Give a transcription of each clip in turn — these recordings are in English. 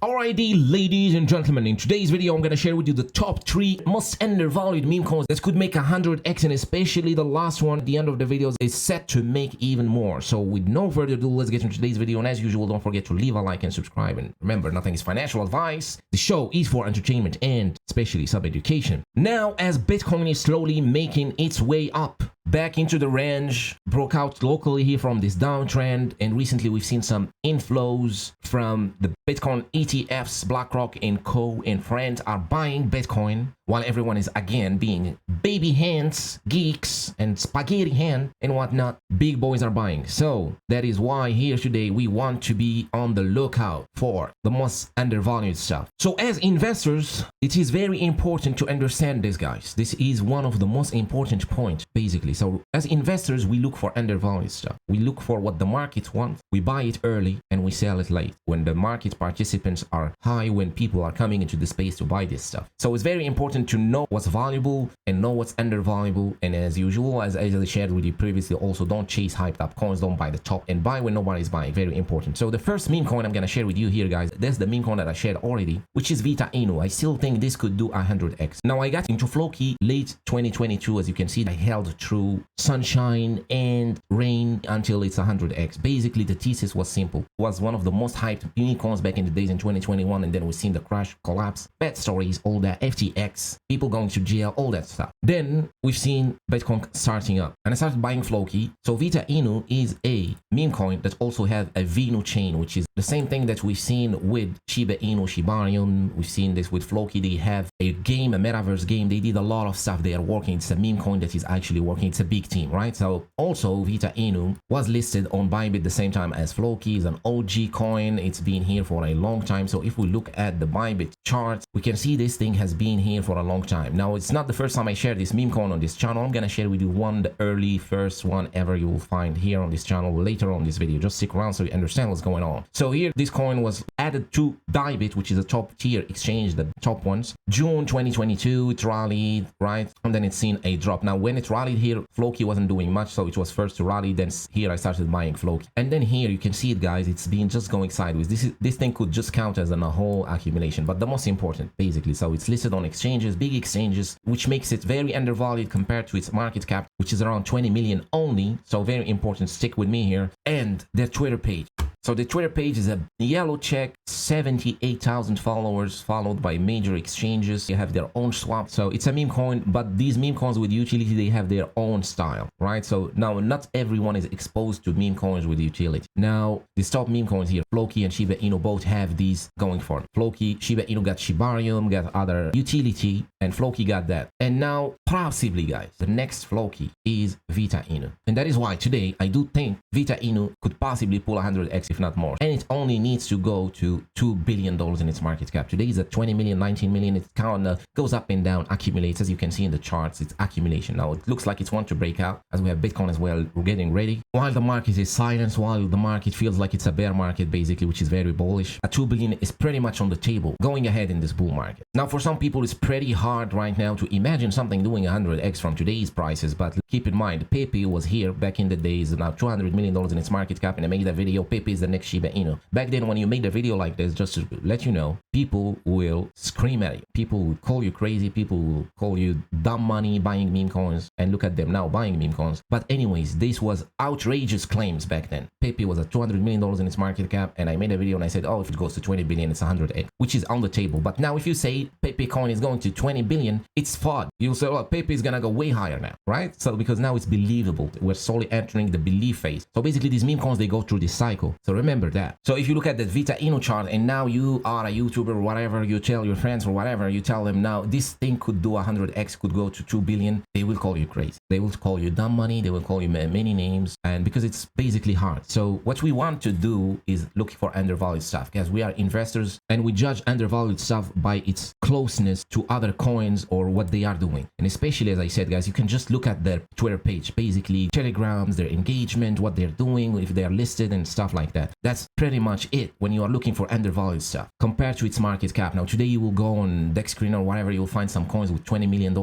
Alrighty, ladies and gentlemen, in today's video I'm gonna share with you the top 3 most undervalued meme coins that could make 100x, and especially the last one at the end of the video is set to make even more. So with no further ado, let's get into today's video, and as usual, don't forget to leave a like and subscribe. And remember, nothing is financial advice. The show is for entertainment and especially sub-education. Now, as Bitcoin is slowly making its way up back into the range, broke out locally here from this downtrend, and recently we've seen some inflows from the Bitcoin ETFs. BlackRock and Co and friends are buying Bitcoin while everyone is again being baby hands, geeks, and spaghetti hand and whatnot. Big boys are buying. So that is why here today we want to be on the lookout for the most undervalued stuff. So as investors, it is very important to understand this, guys. This is one of the most important points, basically. So as investors, we look for undervalued stuff. We look for what the market wants. We buy it early and we sell it late when the market participants are high, when people are coming into the space to buy this stuff. So it's very important to know what's valuable and know what's undervaluable. And as usual, as I shared with you previously, also don't chase hyped up coins. Don't buy the top and buy when nobody's buying. Very important. So the first meme coin I'm gonna share with you here, guys, that's the meme coin that I shared already, which is VITA Inu. I still think this could do 100x. Now I got into Floki late 2022. As you can see, I held through sunshine and rain until it's 100x. Basically, the thesis was simple. It was one of the most hyped meme coins back in the days in 2021, and then we've seen the crash, collapse, bad stories, all that, FTX, people going to jail, all that stuff. Then we've seen Bitcoin starting up, and I started buying Floki. So VITA Inu is a meme coin that also has a VINU chain, which is the same thing that we've seen with Shiba Inu, Shibarium. We've seen this with Floki. They have a game, a metaverse game. They did a lot of stuff. They are working. It's a meme coin that is actually working. It's a big team, right? So also VITA Inu was listed on Bybit the same time as Floki. Is an OG coin. It's been here for a long time. So if we look at the Bybit chart, we can see this thing has been here for a long time. Now, it's not the first time I share this meme coin on this channel. I'm gonna share with you the early first one ever you will find here on this channel later on this video. Just stick around so you understand what's going on. So here, this coin was added to Bybit, which is a top tier exchange, the top ones. June 2022, it rallied, right? And then it's seen a drop. Now, when it rallied here, Floki wasn't doing much, so it was first to rally. Then here I started buying Floki. And then here you can see it, guys, it's been just going sideways. This thing could just count as a whole accumulation, but the most important, basically. So it's listed on exchanges, big exchanges, which makes it very undervalued compared to its market cap, which is around 20 million only. So very important, stick with me here. And their Twitter page. So the Twitter page is a yellow check, 78,000 followers, followed by major exchanges. They have their own swap. So it's a meme coin, but these meme coins with utility, they have their own style, right? So now not everyone is exposed to meme coins with utility. Now, these top meme coins here, Floki and Shiba Inu, both have these going for it. Floki, Shiba Inu got Shibarium, got other utility, and Floki got that. And now, possibly, guys, the next Floki is VITA Inu. And that is why today I do think VITA Inu could possibly pull 100x, if not more. And it only needs to go to $2 billion in its market cap. Today is at 20 million, 19 million. It kind of goes up and down, accumulates. As you can see in the charts, it's accumulation. Now, it looks like it's one to break out, as we have Bitcoin as well. We're getting ready. While the market is silent, while the market feels like it's a bear market, basically, which is very bullish, a 2 billion is pretty much on the table, going ahead in this bull market. Now, for some people, it's pretty hard right now to imagine something doing 100x from today's prices, but keep in mind, Pepe was here back in the days, now $200 million in its market cap, and I made that video. Pepe is the next Shiba Inu. Back then, when you made a video like this, just to let you know, people will scream at you. People will call you crazy. People will call you dumb money buying meme coins, and look at them now buying meme coins. But anyways, this was outrageous claims back then. Pepe was at $200 million in its market cap, and I made a video and I said, oh, if it goes to 20 billion, it's 100x, which is on the table. But now if you say Pepe coin is going to 20 billion, it's FUD. You'll say, oh, Pepe is gonna go way higher now, right? So because now it's believable. We're slowly entering the belief phase. So basically, these meme coins, they go through this cycle. So remember that. So if you look at the VITA Inu chart, and now you are a YouTuber or whatever, you tell your friends or whatever, you tell them now this thing could do 100x, could go to 2 billion, they will call you crazy. They will call you dumb money. They will call you many names, and because it's basically hard. So what we want to do is look for undervalued stuff, because we are investors and we judge undervalued stuff by its closeness to other coins or what they are doing. And especially, as I said, guys, you can just look at their Twitter page, basically telegrams, their engagement, what they're doing, if they are listed and stuff like that. That's pretty much it when you are looking for undervalued stuff compared to its market cap. Now today you will go on DexScreen or whatever, you'll find some coins with $20 million,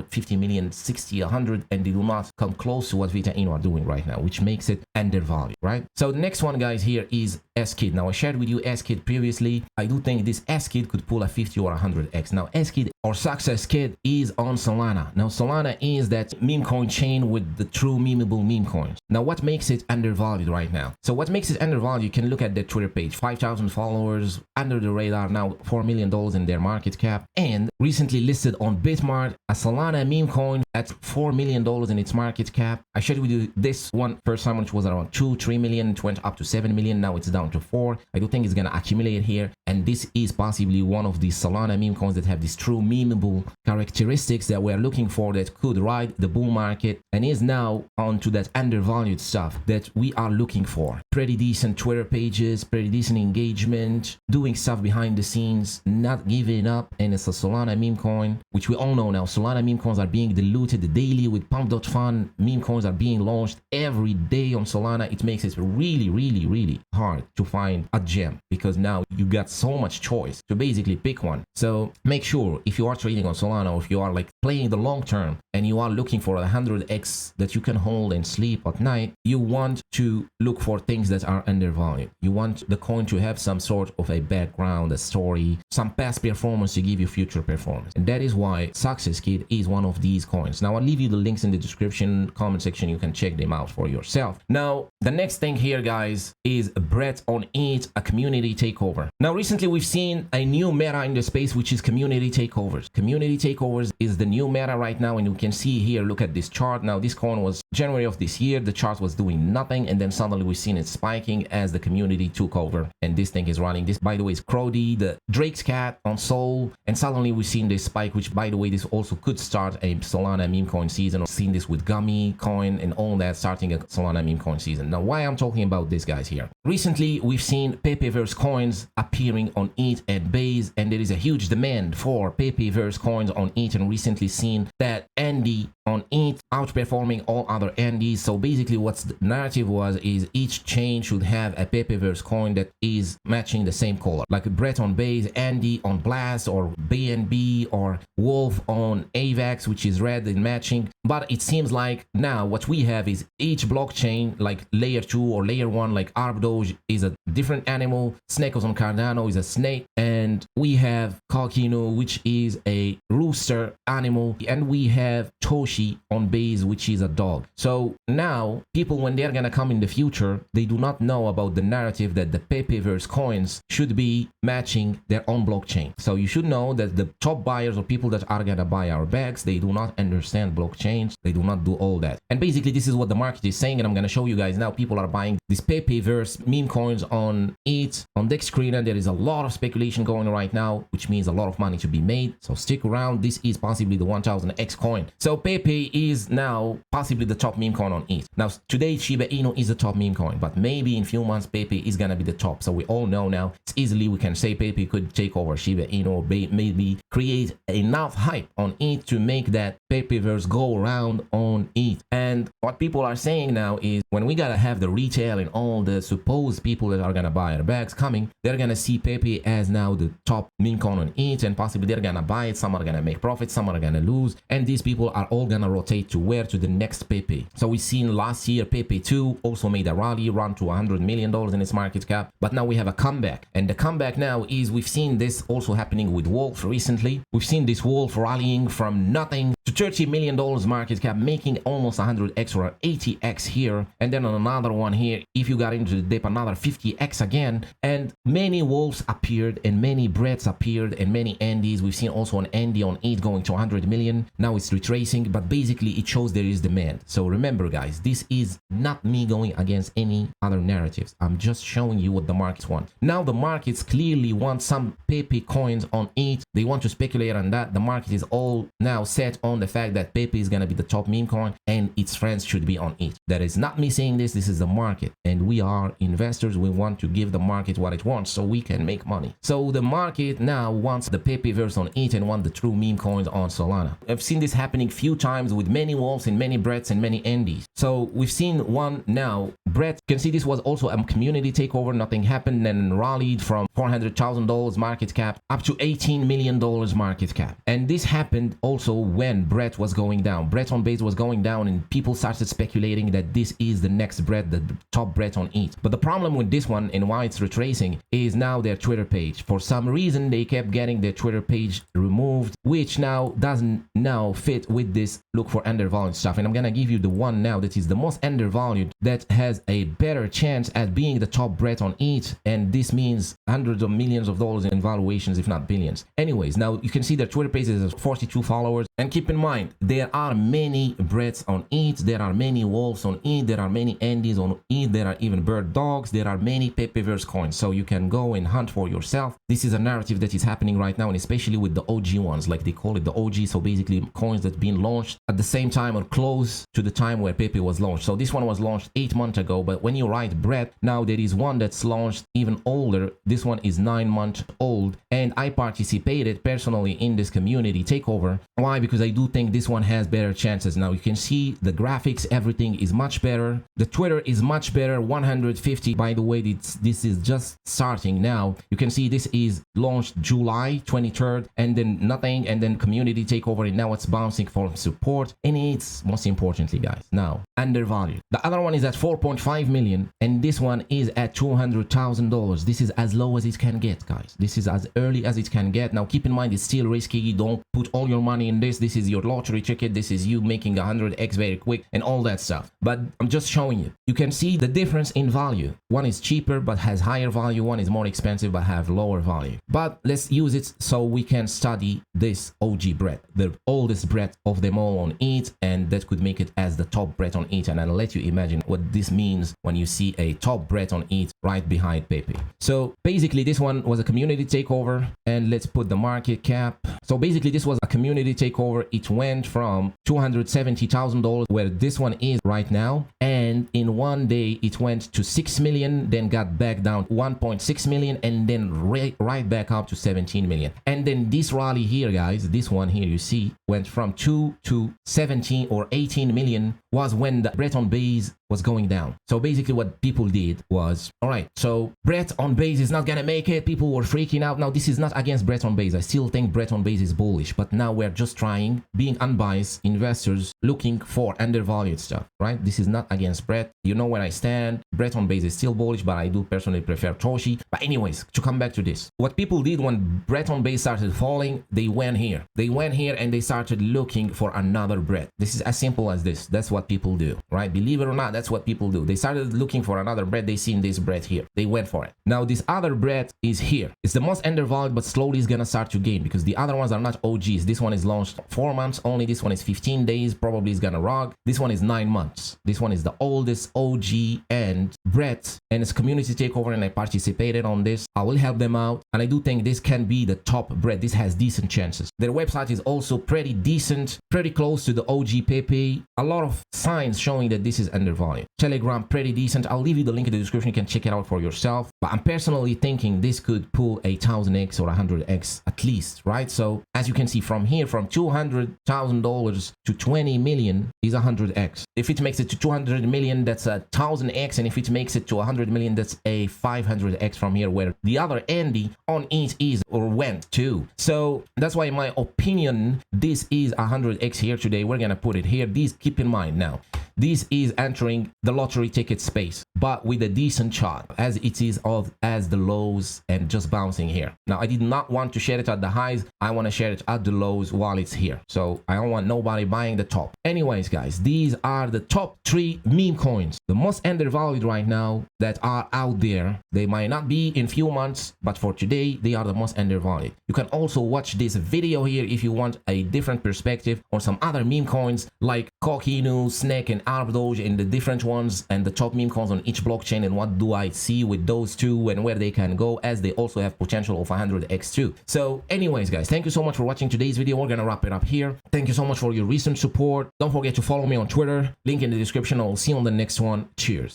50 million, 60, 100, and they do not come close to what VITA Inu are doing right now, which makes it undervalued, right? So the next one, guys, here is SKID. Now I shared with you SKID previously. I do think this SKID could pull a 50 or 100x. Now SKID or Success Kid is on Solana. Now Solana is that meme coin chain with the true memeable meme coins. Now what makes it undervalued right now? So what makes it undervalued, you can look at their Twitter page, 5,000 followers, under the radar, now $4 million in their market cap, and recently listed on Bitmart, a Solana meme coin at $4 million in its market cap. I shared with you this one first time, which was around 2-3 million. It went up to 7 million. Now it's down to 4. I do think it's gonna accumulate here, and this is possibly one of the Solana meme coins that have these true memeable characteristics that we're looking for, that could ride the bull market and is now onto that undervalued stuff that we are looking for. Pretty decent Twitter pages, pretty decent engagement, doing stuff behind the scenes, not giving up, and it's a Solana meme coin, which we all know now. Solana meme coins are being diluted daily with pump.fun. Meme coins are being launched every day on Solana. It makes it really hard to find a gem because now you got so much choice to basically pick one. So make sure if you are trading on Solana, or if you are like playing the long term and you are looking for 100x that you can hold and sleep at night, you want to look for things that are undervalued. You want the coin to have some sort of a background, a story, some past performance to give you future performance. And that is why Success Kid is one of these coins. Now I'll leave you the links in the description, comment section. You can check them out for yourself. Now the next thing here, guys, is Brett on ETH, a community takeover. Now recently we've seen a new meta in the space, which is community takeovers. Community takeovers is the new meta right now, and you can see here, look at this chart. Now this coin was January of this year, the chart was doing nothing, and then suddenly we've seen it spiking as the community took over, and this thing is running. This, by the way, is Crowdy, the Drake's cat on Sol, and suddenly we've seen this spike, which, by the way, this also could start a Solana meme coin season. I've seen this with Gummy coin and all that, starting a Solana meme coin season. Now why I'm talking about this, guys, here, recently we've seen Pepe-verse coins appearing on ETH and Base, and there is a huge demand for Pepe-verse coins on ETH, and recently seen that Andy on ETH outperforming all other Andys. So basically what's the narrative was is each chain should have a Pepe-verse coin that is matching the same color, like Brett on Base, Andy on Blast, or BNB, or Wolf on AVAX, which is red and matching. But it seems like now what we have is each blockchain, like layer 2 or layer 1, like ArbDoge is a different animal, Snakos on Cardano is a snake, and we have Kakino, which is a rooster animal, and we have Toshi on Base, which is a dog. So now people, when they're gonna come in the future, they do not know about the narrative that the Pepe-verse coins should be matching their own blockchain. So you should know that the top buyers or people that are gonna buy our bags, they do not understand blockchains, they do not do all that. And basically this is what the market is saying, and I'm gonna show you guys now. People are buying these Pepe-verse meme coins on ETH, on DexScreen, and there is a lot of speculation going on right now, which means a lot of money to be made. So stick around. This is possibly the 1000x coin. So Pepe is now possibly the top meme coin on ETH. Now today Shiba Inu is the top meme coin, but maybe in few months Pepe is gonna be the top. So we all know now, it's easily we can say Pepe could take over Shiba Inu, or maybe create enough hype on ETH to make that Pepe-verse go around on ETH. And what people are saying now is when we gotta have the retail and all the supposed people that are gonna buy our bags coming, they're gonna see Pepe as now the top meme coin on ETH, and possibly they're gonna buy it. Some are gonna make profit, some are gonna lose, and these people are all gonna rotate to where? To the next Pepe. So we've seen last year Pepe 2 also made a rally, run to $100 million in its market cap, but now we have a comeback, and the comeback now is we've seen this also happening with Wolf recently. We've seen this Wolf rallying from nothing to $30 million market cap, making almost 100x or 80x here, and then on another one here, if you got into the dip, another 50x again, and many Wolves appeared, and many Bretts appeared, and many Andys. We've seen also an Andy on ETH going to 100 million. Now it's retracing, but basically it shows there is demand. So remember, guys, this is not me going against any other narratives. I'm just showing you what the markets want. Now the markets clearly want some Pepe coins on ETH. They want to speculate on that. The market is all now set on on the fact that Pepe is gonna be the top meme coin and its friends should be on it. That is not me saying this, this is the market, and we are investors. We want to give the market what it wants so we can make money. So the market now wants the Pepe verse on it and want the true meme coins on Solana. I've seen this happening few times with many wolves and many Bretts and many Andes. So we've seen one now. Brett, you can see this was also a community takeover. Nothing happened and rallied from $400,000 market cap up to $18 million market cap. And this happened also when Brett was going down. Brett on base was going down and people started speculating that this is the next Brett, the top Brett on it. But the problem with this one and why it's retracing is now their Twitter page. For some reason, they kept getting their Twitter page removed, which now doesn't now fit with this look for undervalued stuff. And I'm gonna give you the one now that is the most undervalued, that has a better chance at being the top Brett on it, and this means hundreds of millions of dollars in valuations, if not billions. Anyways, now you can see their Twitter page has 42 followers, and keep in mind there are many Bretts on it, there are many wolves on it, there are many Andes on it, there are even bird dogs, there are many Pepeverse coins, so you can go and hunt for yourself. This is a narrative that is happening right now, and especially with the OG ones, like they call it the OG, so basically coins that been launched at the same time or close to the time where Pepe was launched. So this one was launched 8 months ago, but when you write Brett, now there is one that's launched even older. This one is 9 months old, and I participated personally in this community takeover. Why? Because I do think this one has better chances. Now you can see the graphics, everything is much better. The Twitter is much better, 150. By the way, this is just starting now. You can see this is launched July 23rd, and then nothing, and then community takeover, and now it's bouncing for support, and it's most importantly, guys, now undervalued. The other one is at 4.5 million, and this one is at $200,000. This is as low as it can get, guys. This is as early as it can get. Now keep in mind, it's still risky. Don't put all your money in this. This is your lottery ticket. This is you making 100x very quick and all that stuff, but I'm just showing you. You can see the difference in value. One is cheaper but has higher value, one is more expensive but have lower value. But let's use it so we can study this OG Brett, the oldest Brett of them all on it, and that could make it as the top Brett on it. And I'll let you imagine what this means when you see a top Brett on it right behind Pepe. So basically this one was a community takeover, and let's put the market cap. So basically this was a community takeover. It went from $270,000 where this one is right now, and in one day it went to 6 million, then got back down 1.6 million, and then right back up to 17 million. And then this rally here, guys, this one here you see went from 2 to 17 or 18 million was when the Brett on base was going down. So basically what people did was, all right, so Brett on base is not gonna make it. People were freaking out. Now this is not against Brett on base. I still think Brett on base is bullish, but now we're just trying, being unbiased investors looking for undervalued stuff, right? This is not against Brett. You know where I stand. Brett on base is still bullish, but I do personally prefer Toshi. But anyways, to come back to this, what people did when Brett on base started falling, they went here. They went here and they started looking for another Brett. This is as simple as this. That's what people do, right? Believe it or not, that's what people do. They started looking for another Brett. They seen this Brett here. They went for it. Now this other Brett is here. It's the most undervalued, but slowly is gonna start to gain because the other ones are not OGs. This one is launched 4 months only. This one is 15 days. Probably is gonna rock. This one is 9 months. This one is the oldest OG and Brett, and it's community takeover, and I participated on this. I will help them out, and I do think this can be the top Brett. This has decent chances. Their website is also pretty decent, pretty close to the OG Pepe. A lot of signs showing that this is undervalued. Telegram, pretty decent. I'll leave you the link in the description. You can check it out for yourself. But I'm personally thinking this could pull a 1000x or 100x at least, right? So as you can see from here, from $200,000 to 20 million is 100x. If it makes it to 200 million, that's a 1000x, and if it makes it to 100 million, that's a 500x from here, where the other Andy on it is or went to. So that's why, in my opinion, this is 100x here today. We're gonna put it here. These, keep in mind now, this is entering the lottery ticket space, but with a decent chart, as it is as the lows and just bouncing here. Now, I did not want to share it at the highs. I want to share it at the lows while it's here. So I don't want nobody buying the top. Anyways, guys, these are the top 3 meme coins, the most undervalued right now that are out there. They might not be in few months, but for today, they are the most undervalued. You can also watch this video here if you want a different perspective on some other meme coins like Inu, Snake, and Arb Doge, and the different ones and the top meme coins on each blockchain, and what do I see with those two and where they can go, as they also have potential of 100x too. So anyways guys, thank you so much for watching today's video. We're gonna wrap it up here. Thank you so much for your recent support. Don't forget to follow me on Twitter, link in the description. I'll see you on the next one. Cheers.